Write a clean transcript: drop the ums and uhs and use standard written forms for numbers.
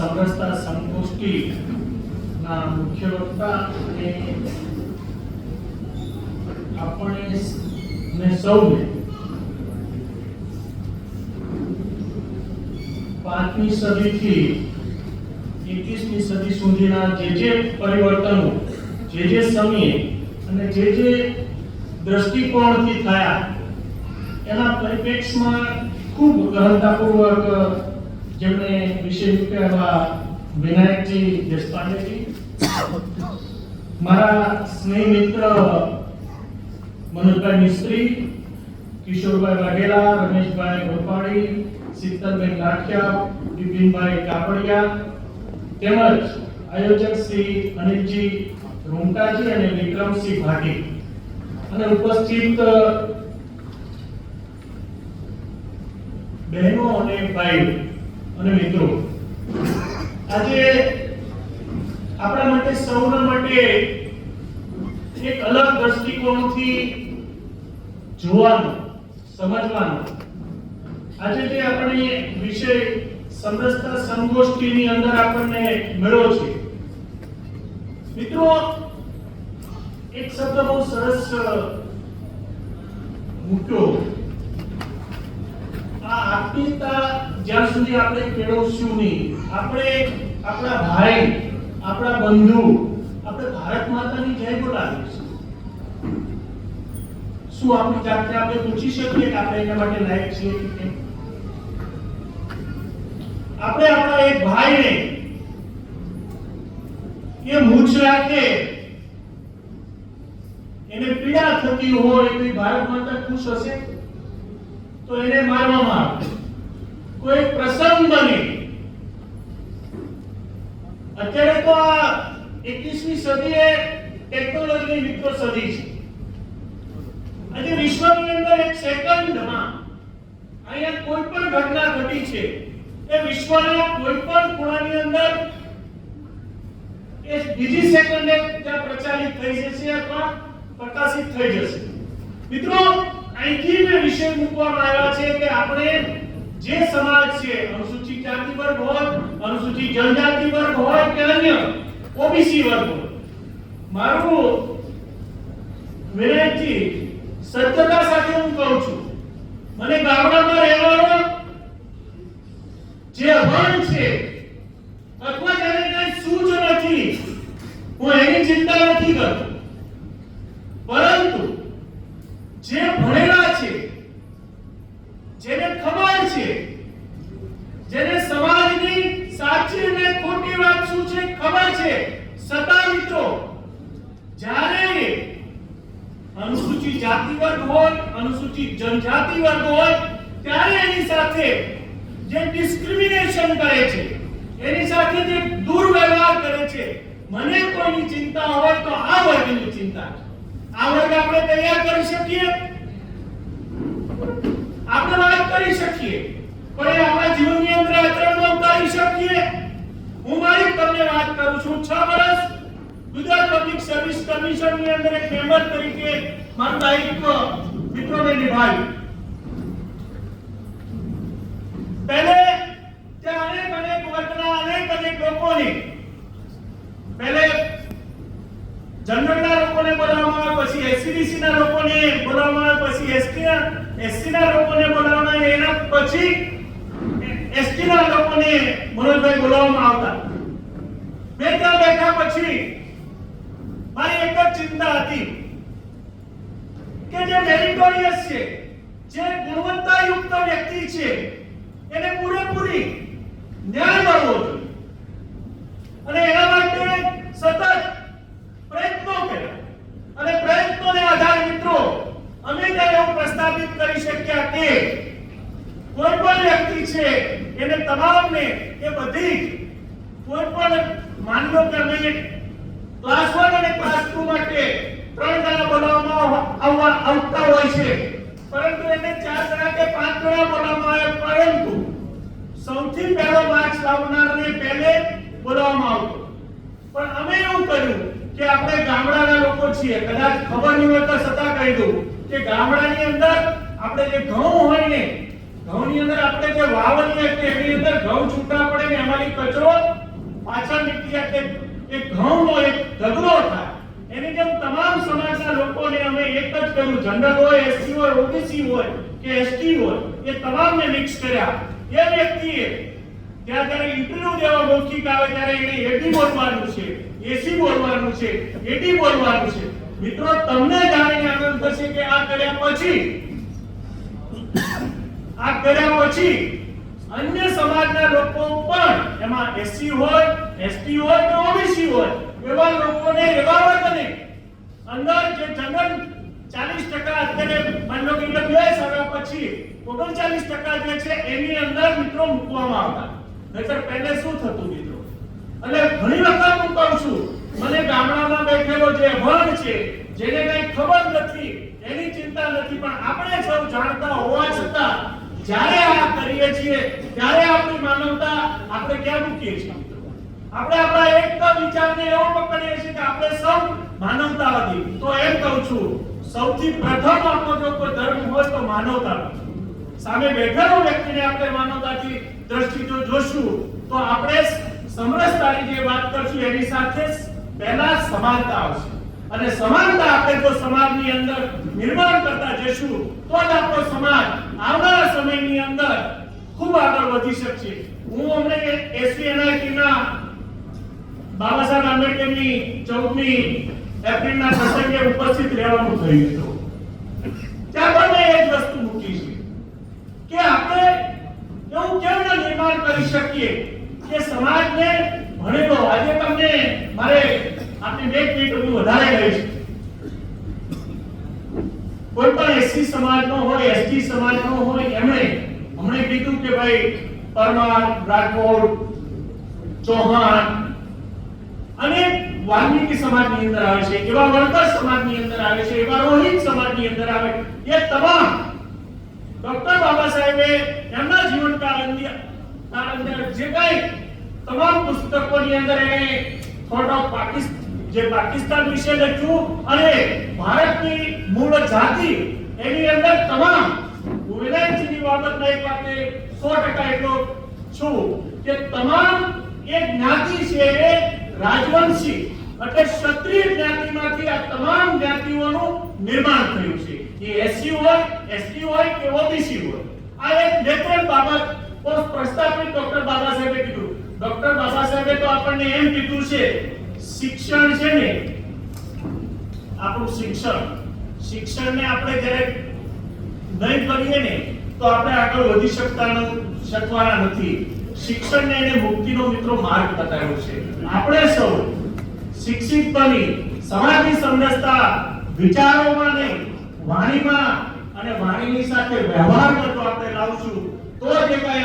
સમરસતા સંગોષ્ઠીના મુખ્ય વક્તા અને આપણે સૌને 5મી સદીથી 21મી સદી સુધીના જે પરિવર્તનો જે સમયે અને જે દ્રષ્ટિકોણથી થયા એના પરિપ્રેક્ષમાં ખૂબ ગહનતાપૂર્વક જેમણે વિષય મૂક્યા વિનાયકજી દેશપાંડેજી, મારા સ્નેહ મિત્ર મનોજભાઈ મિસ્ત્રી, કિશોરભાઈ વાઘેલા, રમેશભાઈ ગોપાણી, શીતલબેન લાઠિયા, બિપિનભાઈ કાપડિયા, તેમજ આયોજક શ્રી અનિલજી રૂમટાજી અને વિક્રમસિંહ ભાટી અને ઉપસ્થિત બહેનો અને ભાઈઓ અને મિત્રો, આજે આપણા માટે સૌના માટે એક અલગ દ્રષ્ટિકોણથી જોવાનું, સમજવાનું આજે જે આપણે વિષય સમરસતા સંગોષ્ઠીની અંદર આપણને મળ્યો છે. મિત્રો, એક શબ્દ બહુ સરસ મૂક્યો, આ આત્મીયતા જ્યાં સુધી આપણે કેળવશું નહીં, આપણે આપણા ભાઈ, આપણા બંધુ, આપણે ભારત માતાની જય બોલાવીશું. શું આપણી જાતને આપણે પૂછી શકીએ કે આપણે એના માટે લાયક છીએ કે કેમ? આપણે આપણા એક ભાઈને એ મૂછ રાખે, એને પીડા થતી હોય તો ભારત માતા ખુશ હશે? તો એને મારવામાં આવે. કોઈ પ્રસંગ બને, અત્યારે તો આ 21મી સદી એ ટેકનોલોજીની મિત્રો સદી છે. આજે વિશ્વની અંદર એક સેકન્ડમાં અહીંયા કોઈ પણ ઘટના ઘટી છે એ વિશ્વના કોઈ પણ ખૂણાની અંદર એ બીજી સેકન્ડે ત્યાં પ્રચારિત થઈ જશે અથવા પ્રકાશિત થઈ જશે. મિત્રો, અહીંથી મેં વિષય મૂકવામાં આવ્યા છે કે આપણે જે સમાજ છે, અનુસૂચિત જાતિ વર્ગ હોય, અનુસૂચિત જનજાતિ વર્ગ હોય કે અન્ય ઓબીસી વર્ગ હોય, મારું વિનયથી સત્યતા સાથે હું કહું છું, મને ગામડામાં રહેવાનો જે અભણ છે અથવા જેને કઈ સૂઝ નથી, હું એની ચિંતા નથી કરતો. પરંતુ જે ભણેલા છે, જેને ખબર છે, જેને સમાજની સાચી અને ખોટી વાત શું છે ખબર છે, છતાં મિત્રો જ્યારે અનુસૂચિત જાતિ વર્ગ હોય, અનુસૂચિત જનજાતિ વર્ગ હોય, ત્યારે એની સાથે જે ડિસ્ક્રિમિનેશન કરે છે, એની સાથે જે દુર્વ્યવહાર કરે છે, મને કોઈની ચિંતા હોય તો આ વર્ગની ચિંતા છે. આ વર્ગ આપણે તૈયાર કરી શકીએ, આપણે વાત કરી શકીએ, પણ આપણા જીવનની અંદર આચરણમાં ઉતારી શકીએ. હું મારી તમને વાત કરું છું, 6 વર્ષ ગુજરાત પબ્લિક સર્વિસ કમિશનની અંદર એક મેમ્બર તરીકે મારું દાયિત્વ મિત્રોને નિભાવ્યું. પહેલે ત્યાં અનેક વર્ગના અનેક લોકોને પહેલે જનરલના લોકોને બોલાવવામાં આવે, પછી એસસીબીસી ના લોકોને બોલાવવામાં આવે, પછી એસસી ના લોકોને બોલાવવામાં આવે, એના પછી એસટી ના લોકોને મનોજભાઈ બોલાવવામાં આવતા. મેં ત્યાં બેઠા પછી મારી એક જ ચિંતા હતી કે જે મેરિટોરિયસ છે, જે ગુણવત્તાયુક્ત વ્યક્તિ છે, એને પૂરેપૂરી ન્યાય મળવો જોઈએ અને એના માટે સતત પ્રયત્નો કર્યા અને પ્રયત્નોને આધારે મિત્રો અમે ત્યારે એવું પ્રસ્થાપિત કરી શક્યા કે કોઈ પણ વ્યક્તિ છે એને તમામને એ બધી કોઈ પણ માન લો કે અમે ક્લાસ 1 અને ક્લાસ 2 માટે 3 જણા બોલાવવામાં આવતા હોય છે, પરંતુ એને 4 જણા કે 5 જણા બોલાવવામાં આવે, પરંતુ સૌથી પહેલો માર્ક્સ લાવનારને પહેલે બોલાવવામાં આવતો. પણ અમે એવું કર્યું કે આપણે ગામડાના લોકો છીએ, કદાચ ખબર નહીં હોય તો છતાં કહી દઉં કે ગામડાની અંદર આપણે જે ઘઉં હોય ને ઘઉંની અંદર આપણે જે વાવણીએ કે એની અંદર ઘઉં છૂટા પડે ને એમાંથી કચરો પાછળ નીકળી જાય કે એ ઘઉંનો એક ઢગલો થાય. એની જેમ તમામ સમાજના લોકોને અમે એક જ કર્યું, જનરલ હોય, એસસી હોય, ઓબીસી હોય કે એસટી હોય, એ તમામને મિક્સ કર્યા. એ વ્યક્તિએ જ્યારે ઇન્ટરવ્યુ દેવા મૌખિક આવે ત્યારે એને એડી બોલવાનું છે, એસી બોલવાનું છે, એડી બોલવાનું છે. મિત્રો, તમને જાણીને આનંદ થશે કે આ કર્યા પછી અન્ય સમાજના લોકો પણ, એમાં એસસી હોય, એસટી હોય કે ઓબીસી હોય, એવા લોકોને એવા વર્ગને અંદર જે જનરલ 40% અત્યારે માની લો કે EWS આવ્યા પછી 39% જે છે એની અંદર મિત્રો મૂકવામાં આવતા. નહીતર પહેલે શું થતું મિત્રો? એટલે ઘણી વખત હું કહું છું, મને ગામડામાં બેઠેલો જે અભણ છે, જેને કઈ ખબર નથી, એની ચિંતા નથી, પણ આપણે સૌ જાણતા હોવા છતાં જ્યારે આ કરીએ છીએ ત્યારે આપણી માનવતા આપણે ક્યાં મૂકીએ છીએ? આપણે આપણા એક વિચારને એવો પકડીએ છીએ કે આપણે સૌ માનવતાવાદી. તો એમ કહું છું, સૌથી પ્રથમ આપણો જો કોઈ ધર્મ હોય તો માનવતા. સામે બેઠેલો વ્યક્તિને આપણે માનવતાથી દ્રષ્ટિથી જોશું તો આપણે સમરસતાની જે વાત કરશું એની સાથે પહેલા સમાનતા આવશે. અને સમાનતા આપણે જો સમાજની અંદર નિર્માણ કરતા જઈશું તો જ આપણો સમાજ આવનારા સમયની અંદર ખૂબ આગળ વધી શકશે. હું અમને SVNIT ના બાબા સાહેબ આંબેડકરની 14મી એપ્રિલના પ્રસંગે ઉપસ્થિત રહેવાનું થયું હતું. ત્યાં પણ મેં એ જ વસ્તુ મૂકી છે કે આપણે એવું કેમ નિર્માણ કરી શકીએ કે સમાજને ભણેલો, આજે તમને મારે આપની 2 મિનિટ હું વધારે લઈશ, કોઈ પણ એસસી સમાજનો હોય, એસટી સમાજનો હોય, હમણે કીધું કે ભાઈ પરમાર, રાઠોડ, ચૌહાણ અને વાલ્મીકી સમાજની અંદર આવે છે, એવા વણકર સમાજની અંદર આવે છે, એવા રોહિત સમાજની અંદર આવે. એ તમામ ડોક્ટર બાબા સાહેબે એમના જીવનકાળ અંદર જે કઈ તમામ પુસ્તકોની અંદર એને થોટ ઓફ પાકિસ્તાન વિશે લખ્યું અને ભારતની મૂળ જાતિ એની અંદર તમામ વિલાયતની બાબતના એક વાતે 100% એટલો છું કે તમામ એક જ્ઞાતિ છે એ રાજવંશી એટલે ક્ષત્રિય જ્ઞાતિમાંથી આ તમામ જ્ઞાતિઓનું નિર્માણ થયું છે. એ એસસી હોય, એસટી હોય કે ઓબીસી હોય. આ એક નેત્રલ બાબત પ્રસ્થાપિત ડોક્ટર બાબા સાહેબે કીધું. ડોક્ટર બાબા સાહેબે તો આપણને એમ કીધું છે, શિક્ષણ છે ને આપણું શિક્ષણને આપણે જ્યારે નહીં કરીએ ને તો આપણે આગળ વધી શકવાના નથી. શિક્ષણને એને મુક્તિનો મિત્રો માર્ગ બતાવ્યો છે. આપણે સૌ શિક્ષિત બની સમાજની સમરસતા વિચારોમાં નહીં, વાણીમાં અને વાણીની સાથે વ્યવહારમાં જો આપણે લાવશું તો જે કઈ